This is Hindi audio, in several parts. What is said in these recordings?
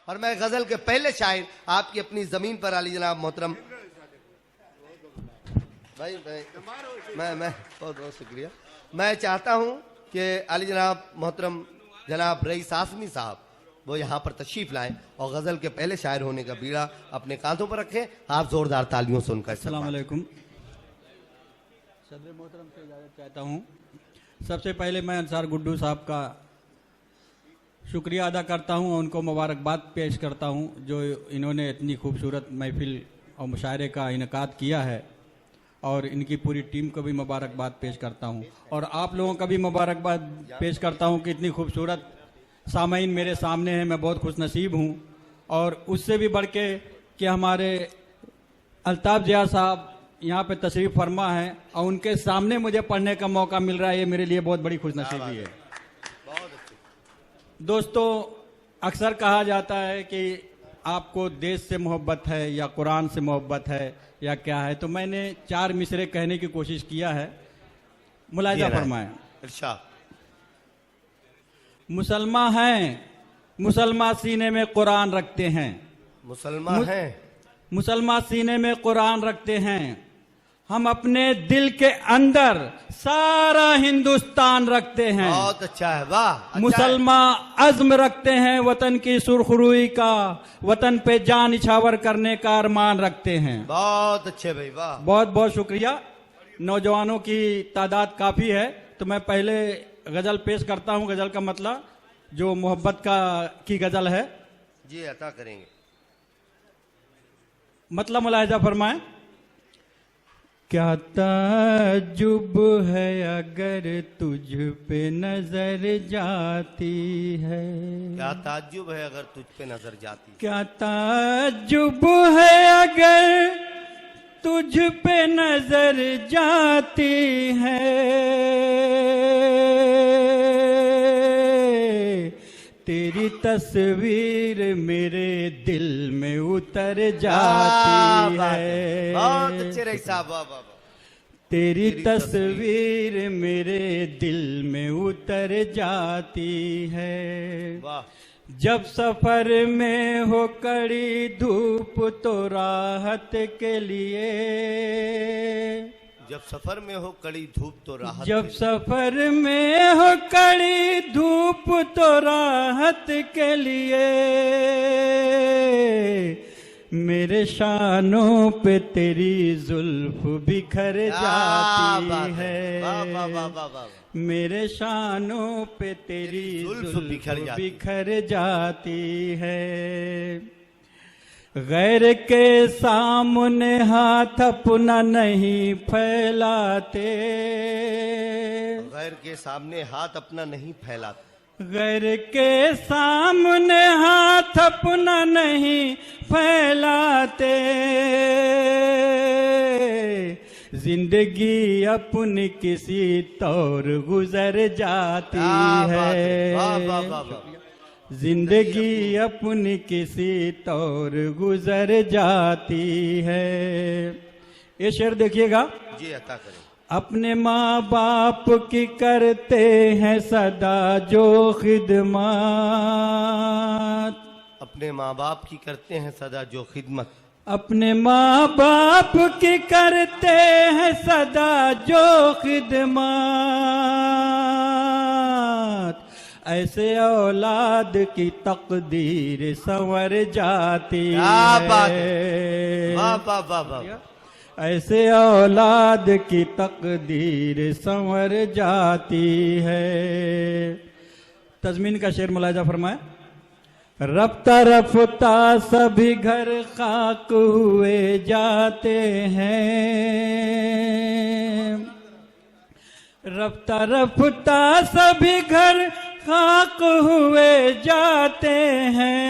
और मैं गजल के पहले शायर आपकी अपनी जमीन पर आली जनाब मोहतरम भाई मैं बहुत बहुत शुक्रिया। मैं चाहता हूं कि आली जनाब मोहतरम जनाब रईस आसमी साहब वो यहाँ पर तशरीफ लाएं और गजल के पहले शायर होने का बीड़ा अपने कांधों पर रखें। आप जोरदार तालियों से उनका अस्सलाम वालेकुम। सदर मोहतरम से इजाज़त चाहता हूँ। सबसे पहले मैं अंसार गुड्डू साहब का शुक्रिया अदा करता हूँ और उनको मुबारकबाद पेश करता हूँ जो इन्होंने इतनी खूबसूरत महफिल और मुशायरे का इनकाद किया है, और इनकी पूरी टीम को भी मुबारकबाद पेश करता हूँ और आप लोगों का भी मुबारकबाद पेश करता हूँ कि इतनी खूबसूरत सामईन मेरे सामने हैं। मैं बहुत खुशनसीब हूँ। और उससे भी बढ़ के कि हमारे अल्ताफ़ ज़िया साहब यहाँ पे तशरीफ़ फरमा है और उनके सामने मुझे पढ़ने का मौका मिल रहा है, ये मेरे लिए बहुत बड़ी खुशनसीबी है। दोस्तों, अक्सर कहा जाता है कि आपको देश से मोहब्बत है या कुरान से मोहब्बत है या क्या है, तो मैंने 4 मिसरे कहने की कोशिश किया है। मुलाहिजा फरमाएं। मुसलमान हैं, मुसलमान सीने में कुरान रखते हैं। मुसलमान हैं, मुसलमान सीने में कुरान रखते हैं। हम अपने दिल के अंदर सारा हिंदुस्तान रखते हैं। बहुत अच्छा है, वाह। अच्छा मुसलमान अज़्म रखते हैं वतन की सुरखरुई का, वतन पे जान निछावर करने का अरमान रखते हैं। बहुत अच्छे भाई, वाह। बहुत बहुत शुक्रिया। नौजवानों की तादाद काफ़ी है, तो मैं पहले गज़ल पेश करता हूँ। गज़ल का मतलब जो मोहब्बत की गज़ल है जी अता करेंगे। मतलब मुलाहिजा फरमाएं। क्या ताज्जुब है अगर तुझ पे नजर जाती है। क्या ताज्जुब है अगर तुझ पे नजर जाती है। क्या ताज्जुब है अगर तुझ पे नजर जाती है। तेरी तस्वीर मेरे दिल में उतर जाती है। बहुत अच्छे रही साहब, वाह वाह। तेरी तस्वीर मेरे दिल में उतर जाती है। वाह। जब सफर में हो कड़ी धूप तो राहत के लिए। जब सफर में हो कड़ी धूप तो राहत। जब सफर में हो कड़ी धूप तो राहत के लिए। मेरे शानों पे तेरी जुल्फ बिखर जाती है। वाह वाह वाह वाह। मेरे शानों पे तेरी जुल्फ बिखर जाती है। गैर के सामने हाथ अपना नहीं फैलाते। गैर के सामने हाथ अपना नहीं फैलाते। गैर के सामने हाथ अपना नहीं फैलाते। जिंदगी अपनी किसी तौर गुजर जाती है। वाह वाह वाह। जिंदगी अपनी किसी तौर गुजर जाती है। ये शेर देखिएगा। जी अता करें। अपने माँ बाप की करते हैं सदा जो खिदमत। अपने माँ बाप की करते हैं सदा जो खिदमत। अपने माँ बाप की करते हैं सदा जो खिदमत। ऐसे औलाद की तकदीर संवर जाती है। वाह वाह वाह वाह। ऐसे औलाद की तकदीर संवर जाती है। तज़मीन का शेर मुलाहिजा फरमाए। रफ्ता रफ्ता सभी घर खाक हुए जाते हैं। रफ्ता रफ्ता सभी घर खाक हुए जाते हैं।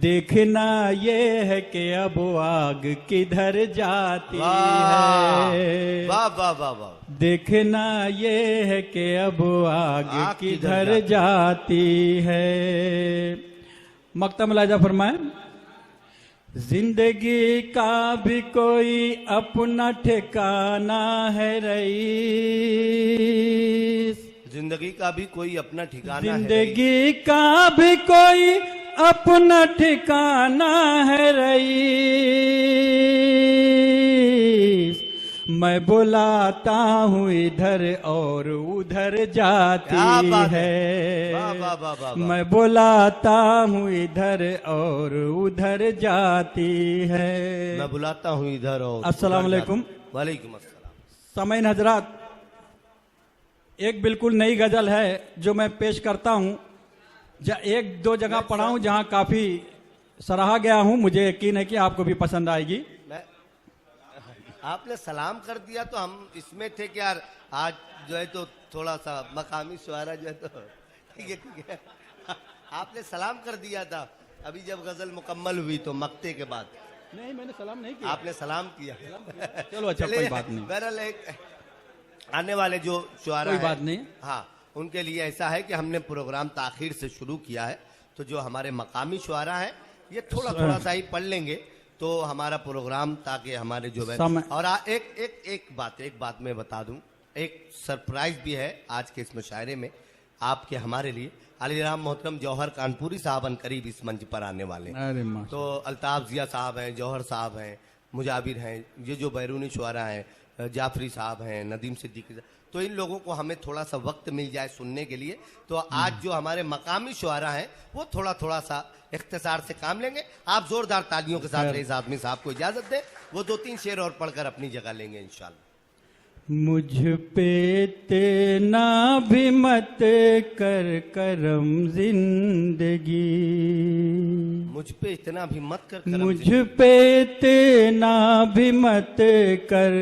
देखना ये है कि अब आग किधर जाती है। वाह वाह वाह वाह। देखना ये है कि अब आग किधर जाती है। मक्ता मुलाहिजा फरमाए। जिंदगी का भी कोई अपना ठिकाना है रईस। जिंदगी का भी कोई अपना ठिकाना है। जिंदगी का भी कोई अपना ठिकाना है रईस। मैं बुलाता हूँ इधर और उधर जाती क्या बात है। वाह वाह वाह वाह वाह। मैं बुलाता हूँ इधर और उधर जाती है। मैं बुलाता हूँ इधर और अस्सलाम वालेकुम। वालेकुम अस्सलाम। सामईन हजरात, एक बिल्कुल नई गजल है जो मैं पेश करता हूँ। एक दो जगह पढ़ा हूँ जहाँ काफी सराहा गया हूँ। मुझे यकीन है कि आपको भी पसंद आएगी। आपने सलाम कर दिया तो हम इसमें थे कि यार आज जो है तो थोड़ा सा मकामी शुआरा जो है तो ठीक है। आपने सलाम कर दिया था अभी जब गजल मुकम्मल हुई तो मक्ते के बाद। नहीं, मैंने सलाम नहीं किया। आपने सलाम किया। चलो अच्छा, कोई बात नहीं। बहरहाल एक आने वाले जो शुआरा कोई हैं, बात नहीं। हाँ, उनके लिए ऐसा है कि हमने प्रोग्राम ताखीर से शुरू किया है, तो जो हमारे मकामी शुआरा हैं ये थोड़ा थोड़ा सा ही पढ़ लेंगे तो हमारा प्रोग्राम, ताकि हमारे जो है और एक बात मैं बता दूं, एक सरप्राइज भी है आज के इस मुशायरे में आपके हमारे लिए। अलीराम मोहतरम जौहर कानपुरी साहब अनकरीब इस मंच पर आने वाले हैं। तो अल्ताफ जिया साहब हैं, जौहर साहब हैं, मुजाबिर हैं, ये जो बैरूनी शुआरा हैं, जाफरी साहब हैं, नदीम सिद्दीकी, तो इन लोगों को हमें थोड़ा सा वक्त मिल जाए सुनने के लिए। तो आज जो हमारे मकामी शुआरा हैं वो थोड़ा थोड़ा सा इख्तिसार से काम लेंगे। आप जोरदार तालियों के साथ रईस आज़मी साहब को इजाजत दें, वो 2-3 शेर और पढ़कर अपनी जगह लेंगे इंशाल्लाह। मुझ पे तेना भी मत कर करम जिंदगी, मुझ पे इतना भी मत कर करम मुझ पे तेना भी मत कर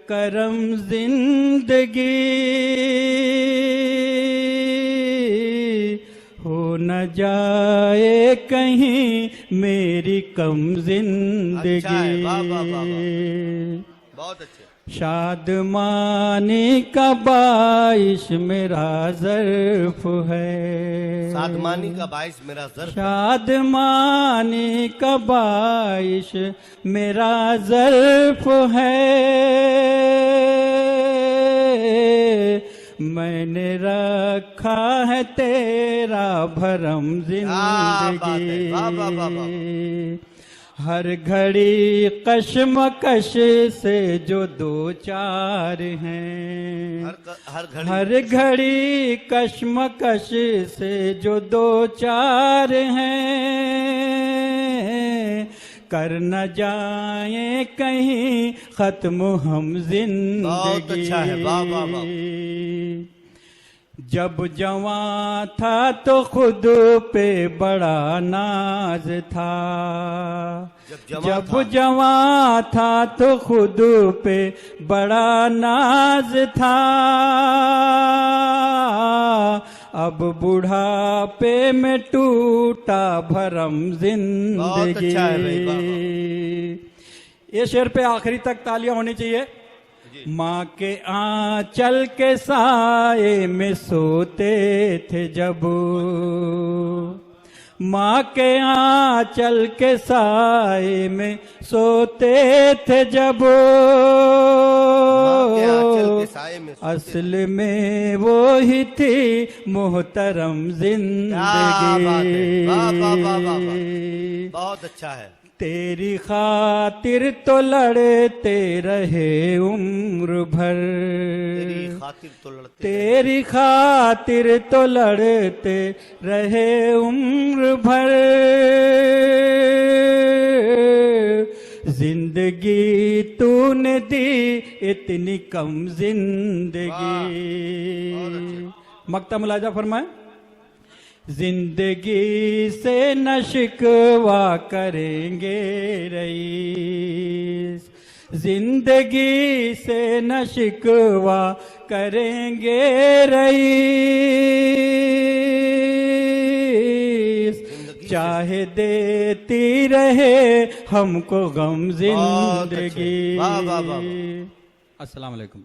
करम जिंदगी, हो न जाए कहीं मेरी कम जिंदगी। अच्छा है, वाह वाह वाह वाह, बहुत अच्छे। शादमानी का बाइश मेरा ज़र्फ है, शादमानी का बाइश मेरा ज़र्फ, शादमानी का बाइश मेरा ज़र्फ है। मैंने रखा है तेरा भरम जिंदगी, हर घड़ी कश्मकश से जो दो चार हैं, हर घड़ी कश्मकश से जो दो चार हैं, कर न जाए कहीं खत्म हम जिंदगी। बहुत अच्छा है, वाह वाह वाह। जब जवां था तो खुद पे बड़ा नाज था, जब जवां था तो खुद पे बड़ा नाज था, अब बुढ़ापे में टूटा भरम जिंदगी। ये शेर पे आखिरी तक तालियां होनी चाहिए। माँ के आंचल के साए में सोते थे जब, माँ के आंचल के साए में सोते थे जब, असल में वो ही थी मोहतरम जिंदगी। बहुत अच्छा है। तेरी खातिर तो लड़ते रहे उम्र भर, तेरी खातिर तो लड़ते रहे उम्र भर, जिंदगी तूने दी इतनी कम जिंदगी। मक्ता मुलाजा फरमाए। जिंदगी से न शिकवा करेंगे रईस, जिंदगी से न शिकवा करेंगे रईस, चाहे देती रहे हमको गम जिंदगी। अस्सलाम वालेकुम।